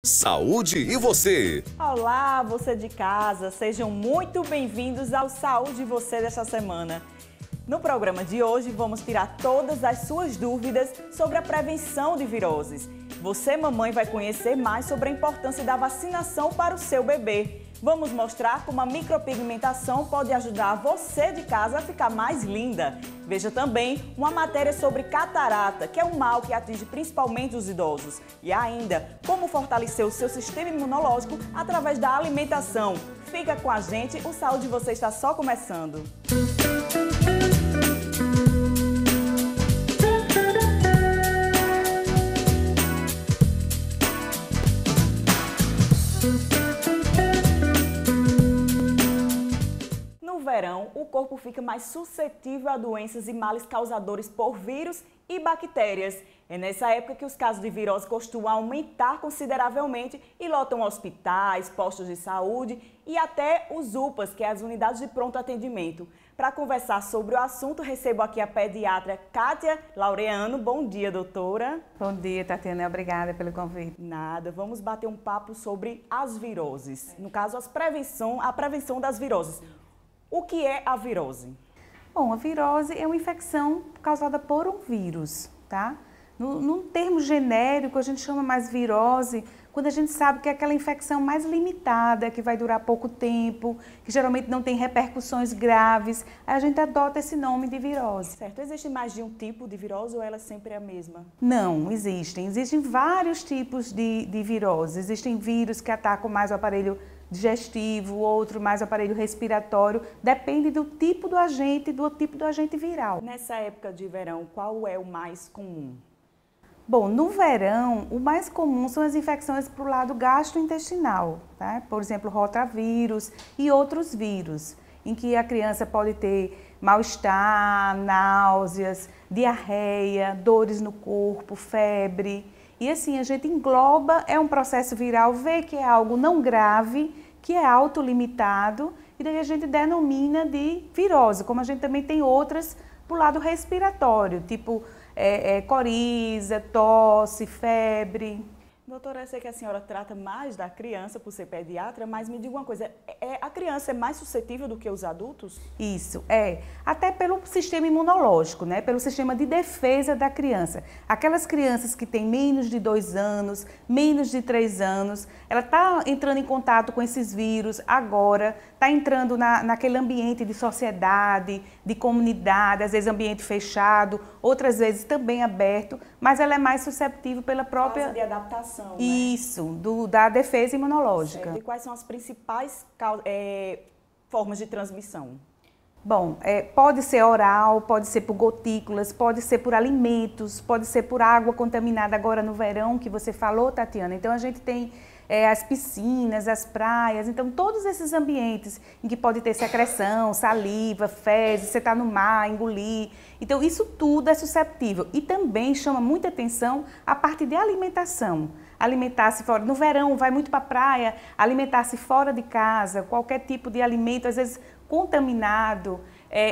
Saúde e você! Olá, você de casa, sejam muito bem-vindos ao Saúde e Você desta semana. No programa de hoje vamos tirar todas as suas dúvidas sobre a prevenção de viroses. Você, mamãe, vai conhecer mais sobre a importância da vacinação para o seu bebê. Vamos mostrar como a micropigmentação pode ajudar você de casa a ficar mais linda. Veja também uma matéria sobre catarata, que é um mal que atinge principalmente os idosos. E ainda, como fortalecer o seu sistema imunológico através da alimentação. Fica com a gente, o Saúde Você está só começando. No verão, o corpo fica mais suscetível a doenças e males causadores por vírus e bactérias. É nessa época que os casos de virose costumam aumentar consideravelmente e lotam hospitais, postos de saúde e até os UPAs, que é as unidades de pronto atendimento. Para conversar sobre o assunto, recebo aqui a pediatra Kátia Laureano. Bom dia, doutora. Bom dia, Tatiana. Obrigada pelo convite. Nada, vamos bater um papo sobre as viroses. No caso, a prevenção das viroses. O que é a virose? Bom, a virose é uma infecção causada por um vírus, tá? Num termo genérico, a gente chama mais virose quando a gente sabe que é aquela infecção mais limitada, que vai durar pouco tempo, que geralmente não tem repercussões graves. Aí a gente adota esse nome de virose. Certo. Existe mais de um tipo de virose ou ela sempre é a mesma? Não, existem. Existem vários tipos de virose. Existem vírus que atacam mais o aparelho digestivo, outro mais o aparelho respiratório. Depende do tipo do agente viral. Nessa época de verão, qual é o mais comum? Bom, no verão, o mais comum são as infecções para o lado gastrointestinal, tá? Por exemplo, rotavírus e outros vírus, em que a criança pode ter mal-estar, náuseas, diarreia, dores no corpo, febre. E assim, a gente engloba, é um processo viral, vê que é algo não grave, que é autolimitado, e daí a gente denomina de virose, como a gente também tem outras para o lado respiratório, tipo coriza, tosse, febre. Doutora, eu sei que a senhora trata mais da criança por ser pediatra, mas me diga uma coisa, a criança é mais suscetível do que os adultos? Isso, até pelo sistema imunológico, né? Pelo sistema de defesa da criança. Aquelas crianças que têm menos de 2 anos, menos de 3 anos, ela está entrando em contato com esses vírus agora, está entrando naquele ambiente de sociedade, de comunidade, às vezes ambiente fechado, outras vezes também aberto, mas ela é mais susceptível pela própria... Fase de adaptação. Isso, da defesa imunológica. Certo. E quais são as principais formas de transmissão? Bom, pode ser oral, pode ser por gotículas, pode ser por alimentos, pode ser por água contaminada agora no verão, que você falou, Tatiana. Então, a gente tem as piscinas, as praias, então todos esses ambientes em que pode ter secreção, saliva, fezes, você está no mar, engolir. Então, isso tudo é susceptível. E também chama muita atenção a parte de alimentação. Alimentar-se fora, no verão vai muito para a praia, alimentar-se fora de casa, qualquer tipo de alimento, às vezes contaminado,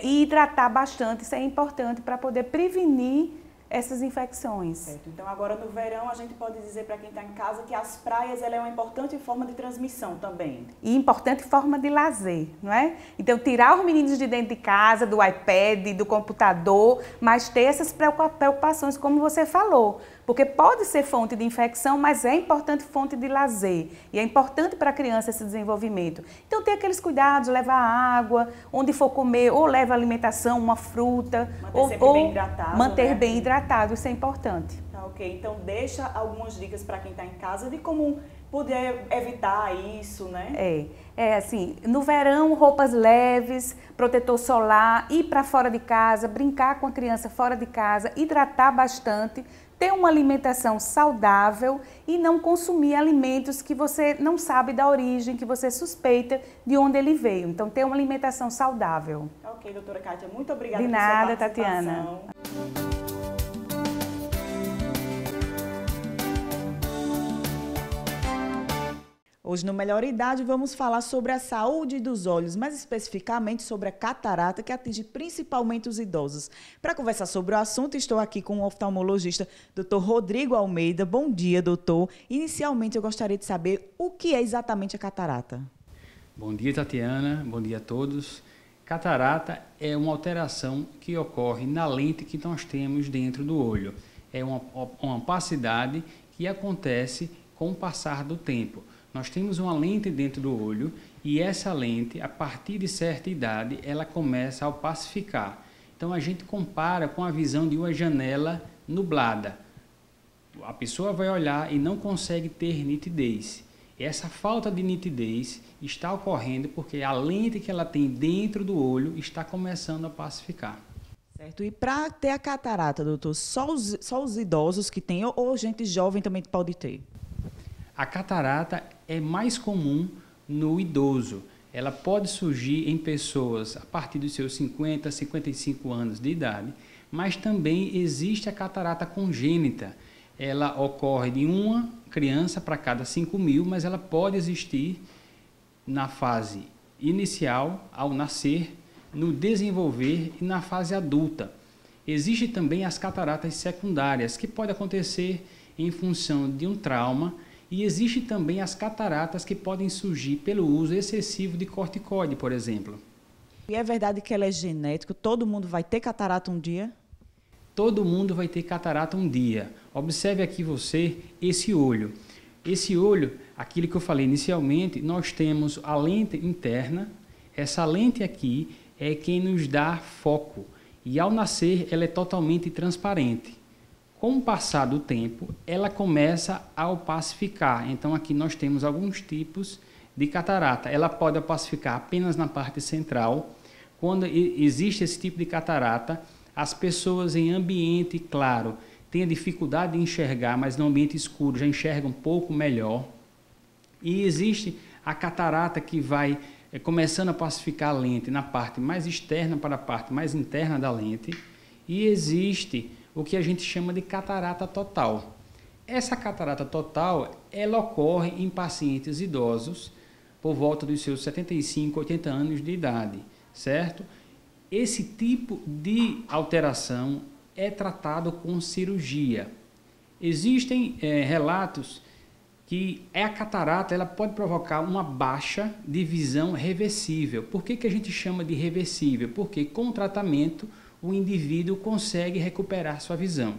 e hidratar bastante, isso é importante para poder prevenir essas infecções. Certo. Então, agora no verão, a gente pode dizer para quem está em casa que as praias ela é uma importante forma de transmissão também. E importante forma de lazer, não é? Então, tirar os meninos de dentro de casa, do iPad, do computador, mas ter essas preocupações, como você falou. Porque pode ser fonte de infecção, mas é importante fonte de lazer. E é importante para a criança esse desenvolvimento. Então, ter aqueles cuidados, levar água, onde for comer, ou leva alimentação, uma fruta. Bem hidratado, manter né? Bem hidratado, isso é importante. Tá, ok. Então, deixa algumas dicas para quem está em casa de como poder evitar isso, né? Assim, no verão, roupas leves, protetor solar, ir para fora de casa, brincar com a criança fora de casa, hidratar bastante, ter uma alimentação saudável e não consumir alimentos que você não sabe da origem, que você suspeita de onde ele veio. Então, ter uma alimentação saudável. Ok, doutora Kátia, muito obrigada por sua participação. Tatiana. Hoje no Melhor Idade vamos falar sobre a saúde dos olhos, mais especificamente sobre a catarata, que atinge principalmente os idosos. Para conversar sobre o assunto, estou aqui com o oftalmologista Dr. Rodrigo Almeida. Bom dia, doutor. Inicialmente eu gostaria de saber o que é exatamente a catarata. Bom dia, Tatiana. Bom dia a todos. Catarata é uma alteração que ocorre na lente que nós temos dentro do olho. É uma opacidade que acontece com o passar do tempo. Nós temos uma lente dentro do olho e essa lente, a partir de certa idade, ela começa a opacificar. Então a gente compara com a visão de uma janela nublada. A pessoa vai olhar e não consegue ter nitidez. Essa falta de nitidez está ocorrendo porque a lente que ela tem dentro do olho está começando a opacificar. Certo. E para ter a catarata, doutor, só os idosos que têm ou gente jovem também pode ter? A catarata é mais comum no idoso. Ela pode surgir em pessoas a partir dos seus 50, 55 anos de idade, mas também existe a catarata congênita. Ela ocorre de uma criança para cada 5.000, mas ela pode existir na fase inicial, ao nascer, no desenvolver e na fase adulta. Existem também as cataratas secundárias, que pode acontecer em função de um trauma, e existem também as cataratas que podem surgir pelo uso excessivo de corticoide, por exemplo. E é verdade que ela é genética? Todo mundo vai ter catarata um dia? Todo mundo vai ter catarata um dia. Observe aqui você esse olho. Esse olho, aquilo que eu falei inicialmente, nós temos a lente interna. Essa lente aqui é quem nos dá foco. E ao nascer, ela é totalmente transparente. Com o passar do tempo, ela começa a opacificar. Então, aqui nós temos alguns tipos de catarata. Ela pode opacificar apenas na parte central. Quando existe esse tipo de catarata, as pessoas em ambiente claro têm a dificuldade de enxergar, mas no ambiente escuro já enxergam um pouco melhor. E existe a catarata que vai começando a opacificar a lente na parte mais externa para a parte mais interna da lente. E existe o que a gente chama de catarata total. Essa catarata total, ela ocorre em pacientes idosos por volta dos seus 75, 80 anos de idade, certo? Esse tipo de alteração é tratado com cirurgia. Existem relatos que a catarata ela pode provocar uma baixa de visão reversível. Por que a gente chama de reversível? Porque com o tratamento o indivíduo consegue recuperar sua visão.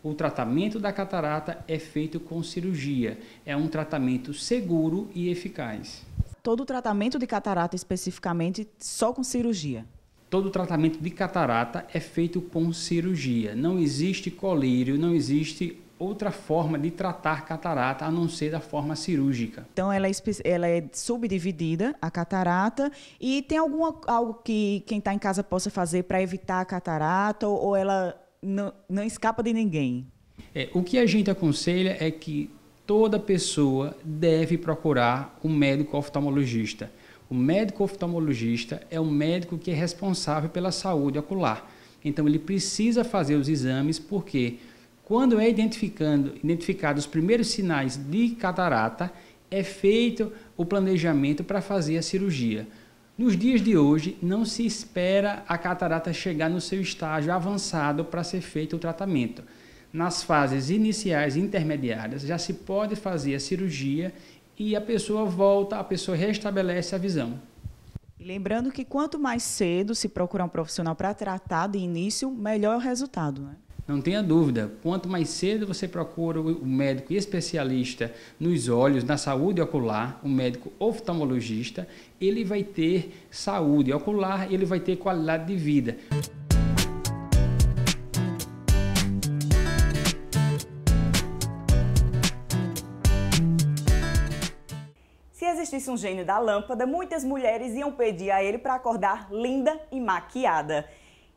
O tratamento da catarata é feito com cirurgia. É um tratamento seguro e eficaz. Todo o tratamento de catarata especificamente só com cirurgia? Todo o tratamento de catarata é feito com cirurgia. Não existe colírio, não existe outra forma de tratar catarata a não ser da forma cirúrgica. Então ela é subdividida, a catarata, e tem algo que quem está em casa possa fazer para evitar a catarata ou ela não escapa de ninguém? O que a gente aconselha é que toda pessoa deve procurar um médico oftalmologista. O médico oftalmologista é um médico que é responsável pela saúde ocular. Então ele precisa fazer os exames porque quando é identificado os primeiros sinais de catarata, é feito o planejamento para fazer a cirurgia. Nos dias de hoje, não se espera a catarata chegar no seu estágio avançado para ser feito o tratamento. Nas fases iniciais e intermediárias, já se pode fazer a cirurgia e a pessoa restabelece a visão. E lembrando que quanto mais cedo se procurar um profissional para tratar de início, melhor é o resultado, né? Não tenha dúvida, quanto mais cedo você procura o médico especialista nos olhos, na saúde ocular, o médico oftalmologista, ele vai ter saúde ocular, ele vai ter qualidade de vida. Se existisse um gênio da lâmpada, muitas mulheres iam pedir a ele para acordar linda e maquiada.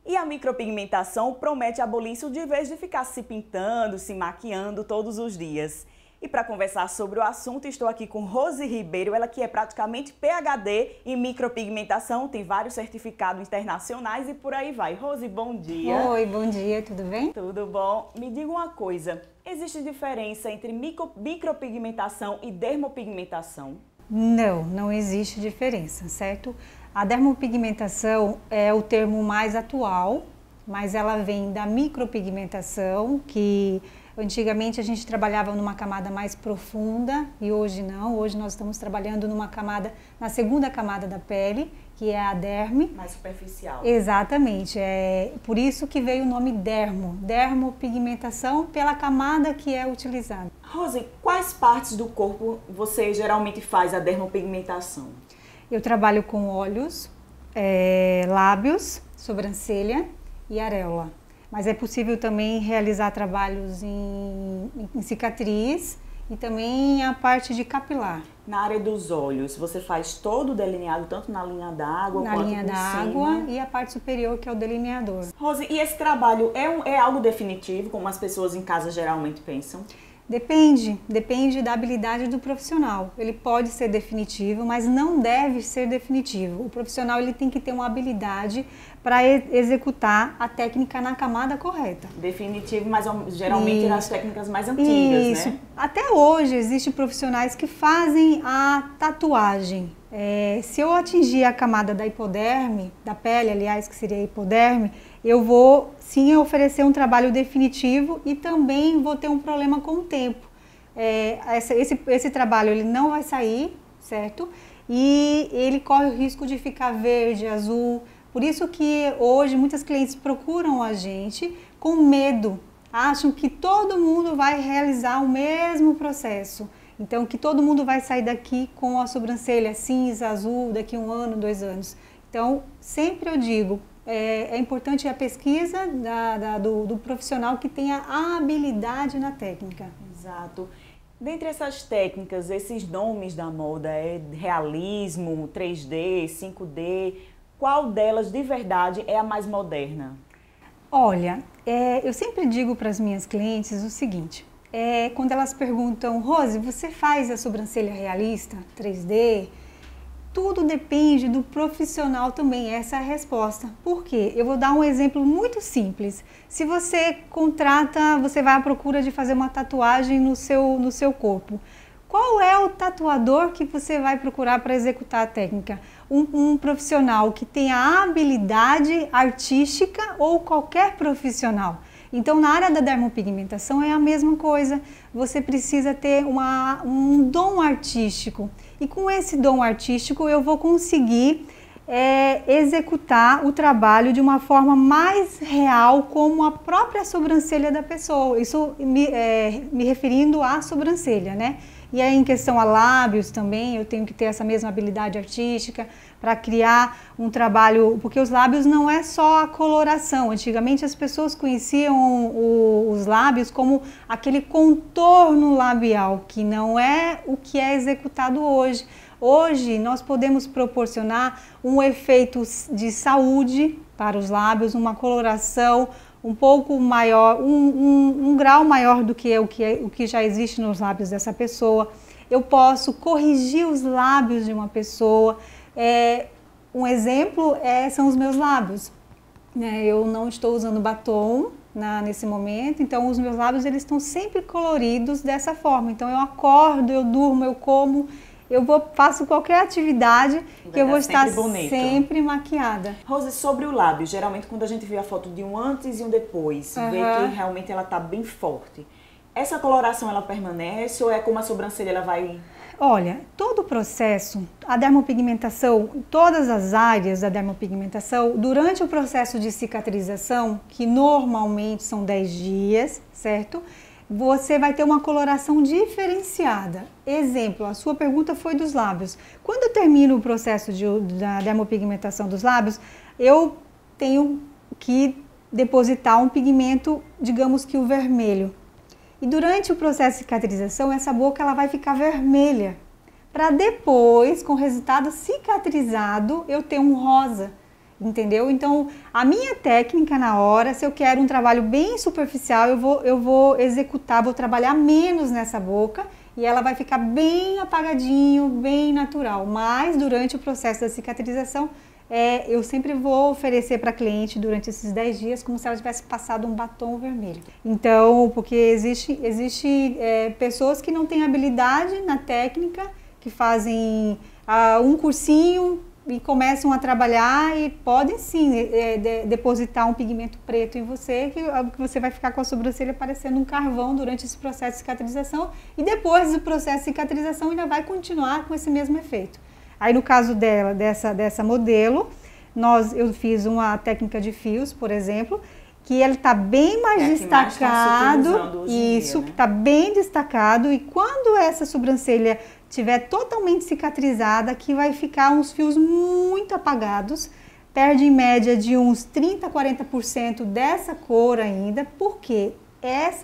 E a micropigmentação promete abolir isso de vez de ficar se pintando, se maquiando todos os dias. E para conversar sobre o assunto, estou aqui com Rose Ribeiro, ela que é praticamente PhD em micropigmentação, tem vários certificados internacionais e por aí vai. Rose, bom dia. Oi, bom dia, tudo bem? Tudo bom? Me diga uma coisa, existe diferença entre micropigmentação e dermopigmentação? Não, não existe diferença, certo? A dermopigmentação é o termo mais atual, mas ela vem da micropigmentação, que antigamente a gente trabalhava numa camada mais profunda e hoje não. Hoje nós estamos trabalhando na segunda camada da pele, que é a derme. Mais superficial. Exatamente, é por isso que veio o nome dermopigmentação, pela camada que é utilizada. Rose, quais partes do corpo você geralmente faz a dermopigmentação? Eu trabalho com olhos, lábios, sobrancelha e areola. Mas é possível também realizar trabalhos em cicatriz e também a parte de capilar. Na área dos olhos, você faz todo o delineado, tanto na linha d'água quanto por cima? Na linha d'água e a parte superior, que é o delineador. Rose, e esse trabalho é algo definitivo, como as pessoas em casa geralmente pensam? Depende da habilidade do profissional. Ele pode ser definitivo, mas não deve ser definitivo. O profissional ele tem que ter uma habilidade para executar a técnica na camada correta. Definitivo, mas geralmente nas técnicas mais antigas, né? Até hoje existem profissionais que fazem a tatuagem. Se eu atingir a camada da hipoderme, da pele, aliás, que seria a hipoderme, eu vou sim oferecer um trabalho definitivo e também vou ter um problema com o tempo. Esse trabalho ele não vai sair, certo? E ele corre o risco de ficar verde, azul. Por isso que hoje muitas clientes procuram a gente com medo. Acham que todo mundo vai realizar o mesmo processo. Então, que todo mundo vai sair daqui com a sobrancelha cinza, azul, daqui 1 ano, 2 anos. Então, sempre eu digo, é importante a pesquisa do profissional que tenha a habilidade na técnica. Exato. Dentre essas técnicas, esses nomes da moda, realismo, 3D, 5D, qual delas de verdade é a mais moderna? Olha, eu sempre digo para as minhas clientes o seguinte, quando elas perguntam, Rose, você faz a sobrancelha realista, 3D? Tudo depende do profissional também, essa é a resposta. Por quê? Eu vou dar um exemplo muito simples. Se você você vai à procura de fazer uma tatuagem no seu corpo. Qual é o tatuador que você vai procurar para executar a técnica? Um profissional que tenha habilidade artística ou qualquer profissional? Então, na área da dermopigmentação é a mesma coisa. Você precisa ter um dom artístico. E com esse dom artístico eu vou conseguir executar o trabalho de uma forma mais real, como a própria sobrancelha da pessoa. Isso me referindo à sobrancelha, né? E aí, em questão a lábios também, eu tenho que ter essa mesma habilidade artística para criar um trabalho, porque os lábios não é só a coloração. Antigamente as pessoas conheciam os lábios como aquele contorno labial, que não é o que é executado hoje. Hoje nós podemos proporcionar um efeito de saúde para os lábios, uma coloração um pouco maior, um grau maior do que o que já existe nos lábios dessa pessoa. Eu posso corrigir os lábios de uma pessoa. Um exemplo são os meus lábios. Eu não estou usando batom nesse momento, então os meus lábios eles estão sempre coloridos dessa forma. Então eu acordo, eu durmo, eu como, faço qualquer atividade que eu vou estar sempre maquiada. Rose, sobre o lábio, geralmente quando a gente vê a foto de um antes e um depois, vê que realmente ela está bem forte. Essa coloração ela permanece ou é como a sobrancelha ela vai... Olha, todo o processo, a dermopigmentação, todas as áreas da dermopigmentação, durante o processo de cicatrização, que normalmente são 10 dias, certo? Você vai ter uma coloração diferenciada. Exemplo, a sua pergunta foi dos lábios. Quando eu termino o processo da dermopigmentação dos lábios, eu tenho que depositar um pigmento, digamos que o vermelho. E durante o processo de cicatrização, essa boca ela vai ficar vermelha. Para depois, com o resultado cicatrizado, eu ter um rosa. Entendeu? Então, a minha técnica na hora, se eu quero um trabalho bem superficial, eu vou executar, vou trabalhar menos nessa boca e ela vai ficar bem apagadinho, bem natural. Mas durante o processo da cicatrização, eu sempre vou oferecer para a cliente durante esses 10 dias como se ela tivesse passado um batom vermelho. Então, porque existe pessoas que não têm habilidade na técnica que fazem um cursinho e começam a trabalhar e podem sim depositar um pigmento preto em você, que você vai ficar com a sobrancelha parecendo um carvão durante esse processo de cicatrização, e depois do processo de cicatrização ainda vai continuar com esse mesmo efeito. Aí no caso dela, dessa modelo, eu fiz uma técnica de fios, por exemplo, que ele está bem mais destacado, isso, que está bem destacado, e quando essa sobrancelha estiver totalmente cicatrizada, que vai ficar uns fios muito apagados, perde em média de uns 30% a 40% dessa cor ainda, porque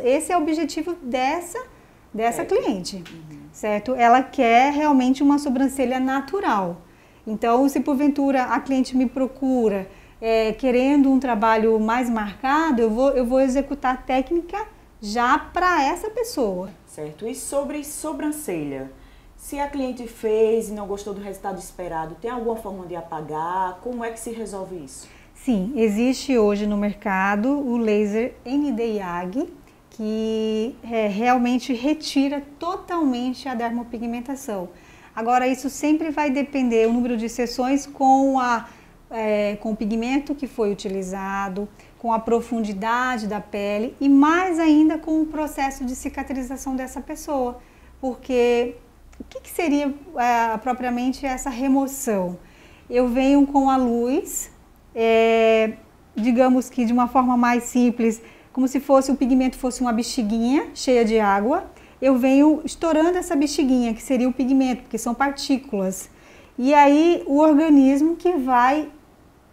esse é o objetivo dessa cliente, certo? Ela quer realmente uma sobrancelha natural. Então, se porventura a cliente me procura querendo um trabalho mais marcado, eu vou executar a técnica já para essa pessoa. Certo. E sobre sobrancelha? Se a cliente fez e não gostou do resultado esperado, tem alguma forma de apagar? Como é que se resolve isso? Sim, existe hoje no mercado o laser ND-YAG, que realmente retira totalmente a dermopigmentação. Agora, isso sempre vai depender, o número de sessões com o pigmento que foi utilizado, com a profundidade da pele e mais ainda com o processo de cicatrização dessa pessoa. Porque o que seria propriamente essa remoção? Eu venho com a luz, digamos que de uma forma mais simples, como se o pigmento fosse uma bexiguinha cheia de água. Eu venho estourando essa bexiguinha, que seria o pigmento, porque são partículas. E aí o organismo que vai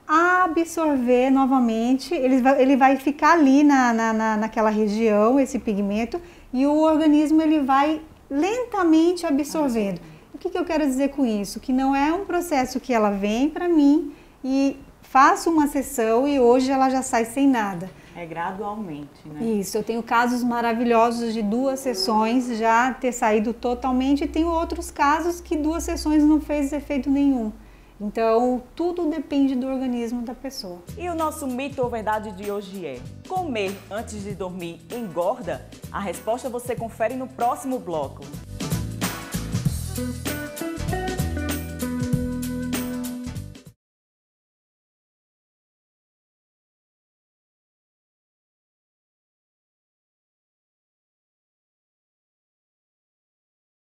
absorver novamente, ele vai ficar ali naquela região, esse pigmento, e o organismo ele vai lentamente absorvendo. O que eu quero dizer com isso? Que não é um processo que ela vem para mim e faço uma sessão e hoje ela já sai sem nada. É gradualmente, né? Isso, eu tenho casos maravilhosos de 2 sessões já ter saído totalmente, e tenho outros casos que 2 sessões não fez efeito nenhum. Então, tudo depende do organismo da pessoa. E o nosso mito ou verdade de hoje é: comer antes de dormir engorda? A resposta você confere no próximo bloco.